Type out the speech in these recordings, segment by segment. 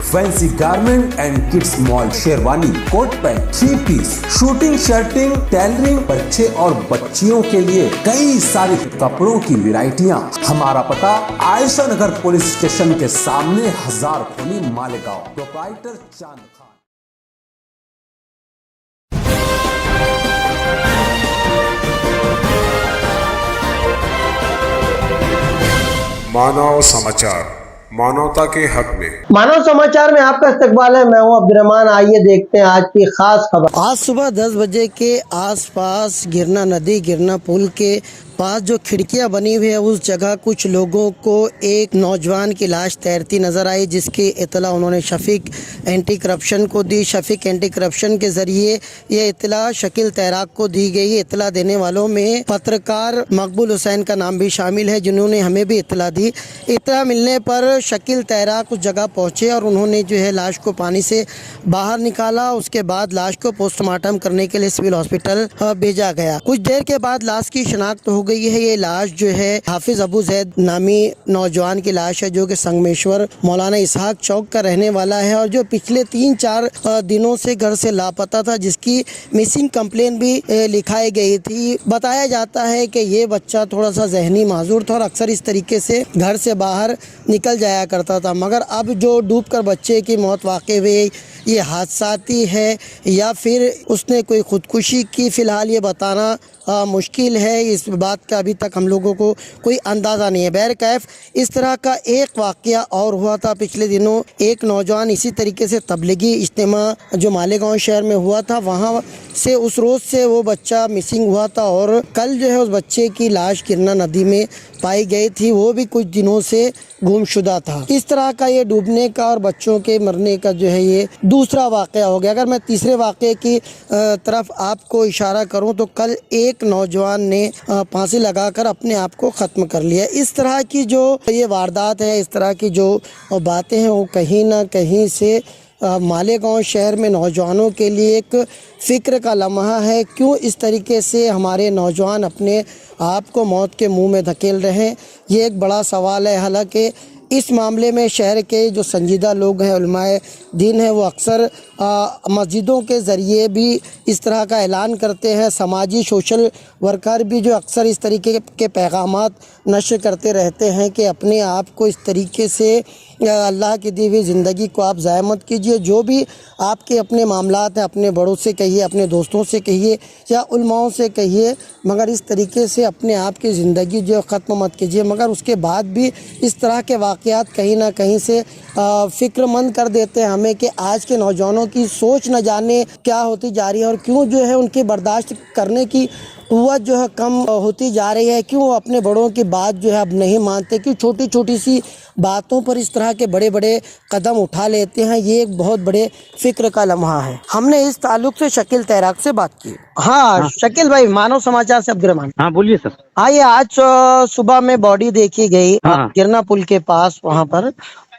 Fancy garment and kids mall, sherwani, coat pant, 3 piece, suiting, shirting, tailoring, बच्चे और बच्चियों के लिए कई सारे कपड़ों की वैरायटियां। हमारा पता आयशा नगर पुलिस स्टेशन के सामने, हजार खोली, मालेगांव। प्रोप्राइटर चांद खान। मानव समाचार, मानवता के हक में। मानव समाचार में आपका इस्तकबाल है। मैं हूं अब्दुर्रहमान। आइए देखते हैं आज की खास खबर। आज सुबह 10 बजे के आसपास गिरना नदी, गिरना पुल के पास जो खिड़कियां बनी हुई है उस जगह कुछ लोगों को एक नौजवान की लाश तैरती नजर आई, जिसकी इतला उन्होंने शफीक एंटी करप्शन को दी। शफीक एंटी करप्शन के जरिए ये इतला शकील तैराक को दी गई। इतला देने वालों में पत्रकार मकबूल हुसैन का नाम भी शामिल है, जिन्होंने हमें भी इतला दी। इतला मिलने पर शकील तैराक उस जगह पहुंचे और उन्होंने जो है लाश को पानी से बाहर निकाला। उसके बाद लाश को पोस्टमार्टम करने के लिए सिविल हॉस्पिटल भेजा गया। कुछ देर के बाद लाश की शिनाख्त हो गई है। ये लाश जो है हाफिज अबू जैद नामी नौजवान की लाश है, जो कि संगमेश्वर मौलाना इसहाक चौक का रहने वाला है और जो पिछले 3-4 दिनों से घर से लापता था, जिसकी मिसिंग कंप्लेन भी लिखाई गई थी। बताया जाता है कि ये बच्चा थोड़ा सा जहनी माजूर था और अक्सर इस तरीके से घर से बाहर निकल जाया करता था, मगर अब जो डूबकर बच्चे की मौत वाक़ई हुई, ये हादसाती है या फिर उसने कोई खुदकुशी की, फ़िलहाल ये बताना मुश्किल है। इस बात का अभी तक हम लोगों को कोई अंदाज़ा नहीं है। बहरकैफ इस तरह का एक वाक़या और हुआ था पिछले दिनों। एक नौजवान इसी तरीके से तबलीगी इज्तिमा जो मालेगांव शहर में हुआ था, वहाँ से उस रोज़ से वो बच्चा मिसिंग हुआ था और कल जो है उस बच्चे की लाश गिरना नदी में पाई गई थी। वो भी कुछ दिनों से गुमशुदा था। इस तरह का ये डूबने का और बच्चों के मरने का जो है ये दूसरा वाक़या हो गया। अगर मैं तीसरे वाक़े की तरफ आपको इशारा करूं तो कल एक नौजवान ने फांसी लगाकर अपने आप को ख़त्म कर लिया। इस तरह की जो ये वारदात है, इस तरह की जो बातें हैं, वो कहीं ना कहीं से मालेगांव शहर में नौजवानों के लिए एक फ़िक्र का लम्हा है। क्यों इस तरीके से हमारे नौजवान अपने आप को मौत के मुंह में धकेल रहे हैं, ये एक बड़ा सवाल है। हालांकि इस मामले में शहर के जो संजीदा लोग हैं, उलमाए दीन हैं, वो अक्सर मस्जिदों के ज़रिए भी इस तरह का ऐलान करते हैं। समाजी सोशल वर्कर भी जो अक्सर इस तरीके के पैगामात नशर करते रहते हैं कि अपने आप को इस तरीके से अल्लाह की दी हुई ज़िंदगी को आप ज़ाया मत कीजिए। जो भी आपके अपने मामलात हैं, अपने बड़ों से कहिए, अपने दोस्तों से कहिए या उलमाओं से कहिए, मगर इस तरीके से अपने आप की ज़िंदगी जो ख़त्म मत कीजिए। मगर उसके बाद भी इस तरह के वाक़यात कहीं ना कहीं से फ़िक्रमंद कर देते हैं हमें कि आज के नौजवानों की सोच न जाने क्या होती जा रही है और क्यों जो है उनकी बर्दाश्त करने की क़ुव्वत जो है कम होती जा रही है। क्यों अपने बड़ों की बात जो है अब नहीं मानते, क्यों छोटी छोटी सी बातों पर इस तरह के बड़े बड़े कदम उठा लेते हैं। ये एक बहुत बड़े फ़िक्र का लम्हा है। हमने इस ताल्लुक से शकील तैराक से बात की। हाँ शकील भाई, मानव समाचार से अब्दुर्रहमान। हाँ बोलिए सर। हाँ, ये आज सुबह में बॉडी देखी गई गिरना पुल के पास वहाँ पर,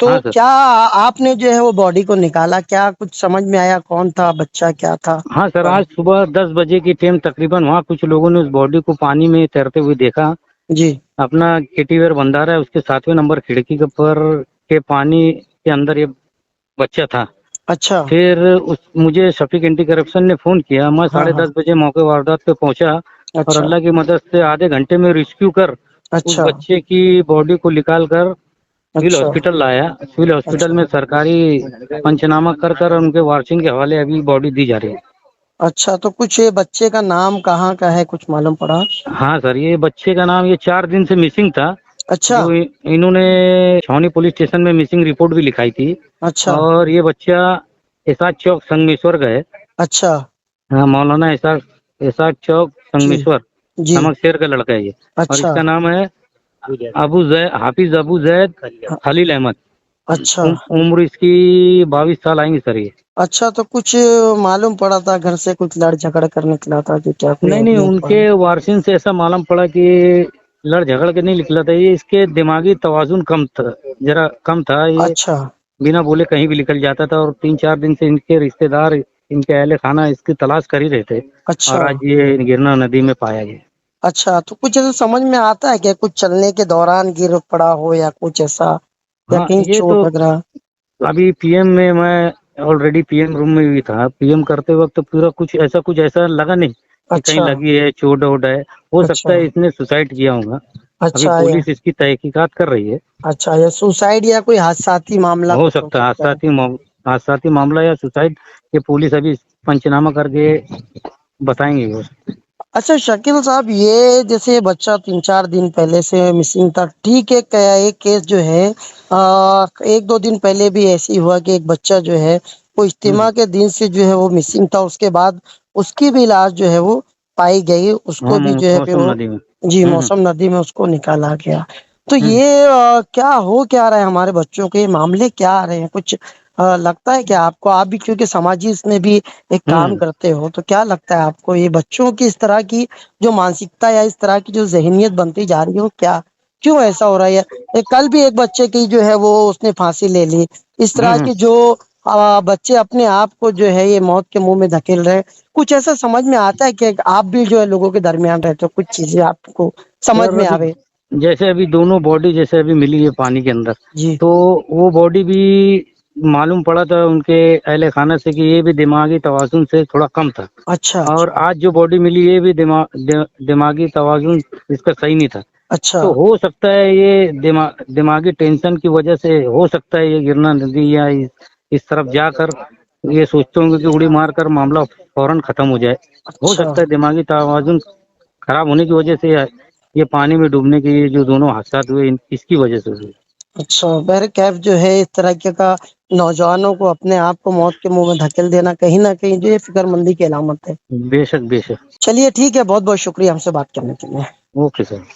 तो क्या आपने जो है वो बॉडी को निकाला? क्या कुछ समझ में आया कौन था, बच्चा क्या था? हाँ सर, आज सुबह 10 बजे की टाइम तकरीबन वहाँ कुछ लोगों ने उस बॉडी को पानी में तैरते हुए देखा। जी। अपना केटीवेयर बंधा रहा है, उसके 7वें नंबर खिड़की के पर के पानी के अंदर ये बच्चा था। अच्छा। फिर मुझे शफीक एंटी करप्शन ने फोन किया। मैं 10:30 बजे मौके वारदात पे पहुंचा और अल्लाह की मदद से आधे घंटे में रेस्क्यू कर उस बच्चे की बॉडी को निकाल कर सिविल हॉस्पिटल लाया। सिविल हॉस्पिटल में सरकारी पंचनामा कर उनके वारसिन के हवाले अभी बॉडी दी जा रही है। अच्छा, तो कुछ ये बच्चे का नाम कहाँ का है, कुछ मालूम पड़ा? हाँ सर, ये बच्चे का नाम, ये 4 दिन से मिसिंग था। अच्छा। जो इन्होंने छावनी पुलिस स्टेशन में मिसिंग रिपोर्ट भी लिखाई थी। अच्छा। और ये बच्चा इसाक चौक संगमेश्वर का है। अच्छा। हाँ, मौलाना इसाक चौक संगमेश्वर नमक शेर का लड़का है ये। अच्छा। और इसका नाम है हाफिज अबू जैद खलील अहमद। अच्छा। उम्र इसकी 22 साल आएंगी सर ये। अच्छा, तो कुछ मालूम पड़ा था घर से कुछ लड़ झगड़ कर निकला था कि क्या? नहीं, उनके वारसिन से ऐसा मालूम पड़ा कि लड़ झगड़ के नहीं निकला था ये। इसके दिमागी तवाजुन कम था, जरा कम था ये। अच्छा। बिना बोले कहीं भी निकल जाता था और 3-4 दिन से इनके रिश्तेदार, इनके अहले खाना इसकी तलाश कर ही रहे थे। अच्छा। और आज ये गिरना नदी में पाया गया। अच्छा, तो कुछ ऐसा समझ में आता है कि कुछ चलने के दौरान गिर पड़ा हो या कुछ ऐसा, या हाँ, कहीं ये चोट तो वगैरह? अभी पीएम में मैं ऑलरेडी पीएम रूम में भी था। पीएम करते वक्त पूरा कुछ ऐसा लगा नहीं कि कहीं अच्छा लगी है, चोट वोट है। हो सकता अच्छा है इसने सुसाइड किया होगा। अभी अच्छा पुलिस इसकी तहकीकात कर रही है। अच्छा, या सुसाइड या कोई हादसाती मामला हो कुछ हो सकता है सकता है। हादसाती मामला या सुसाइड। ये पुलिस अभी पंचनामा करके बताएंगे वो। अच्छा शकील साहब, ये जैसे बच्चा 3-4 दिन पहले से मिसिंग था, ठीक है, क्या एक केस जो है 1-2 दिन पहले भी ऐसी हुआ कि एक बच्चा जो है वो इज्तिमा के दिन से जो है वो मिसिंग था, उसके बाद उसकी भी लाश जो है वो पाई गई, उसको हाँ, भी जो है फिर मौसम वो, नदी में। जी, मौसम नदी में उसको निकाला गया। तो ये क्या रहा है हमारे बच्चों के, ये मामले क्या आ रहे हैं, कुछ लगता है क्या आपको? आप भी क्योंकि समाजी इसमें भी एक काम हम्म करते हो, तो क्या लगता है आपको ये बच्चों की इस तरह की जो मानसिकता या इस तरह की जो जहनीत बनती जा रही है, वो क्या, क्यों ऐसा हो रहा है? कल भी एक बच्चे की जो है वो उसने फांसी ले ली। इस तरह हम्म के जो बच्चे अपने आप को जो है ये मौत के मुंह में धकेल रहे हैं, कुछ ऐसा समझ में आता है कि आप भी जो है लोगों के दरमियान रहते हो, कुछ चीजें आपको समझ सर, में अभी आवे? जैसे अभी दोनों बॉडी जैसे अभी मिली है पानी के अंदर, जी। तो वो बॉडी भी मालूम पड़ा था उनके अहले खाना से कि ये भी दिमागी तवाजुन से थोड़ा कम था। अच्छा और अच्छा आज जो बॉडी मिली ये भी दिमागी तवाजुन इसका सही नहीं था। अच्छा तो हो सकता है ये दिमागी टेंशन की वजह से हो सकता है ये गिरना नदी या इस तरफ जाकर ये सोचते होंगे कि उड़ी मार कर मामला फौरन खत्म हो जाए। हो अच्छा सकता है दिमागी तवाजुन खराब होने की वजह से ये पानी में डूबने के ये जो दोनों हादसा हुए इसकी वजह से हुए। अच्छा, बहरकैफ जो है इस तरह के का नौजवानों को अपने आप को मौत के मुंह में धकेल देना कहीं ना कहीं जो है फिक्रमंदी की अलामत है। बेशक बेशक। चलिए ठीक है, बहुत बहुत शुक्रिया हमसे बात करने के लिए। Okay sir.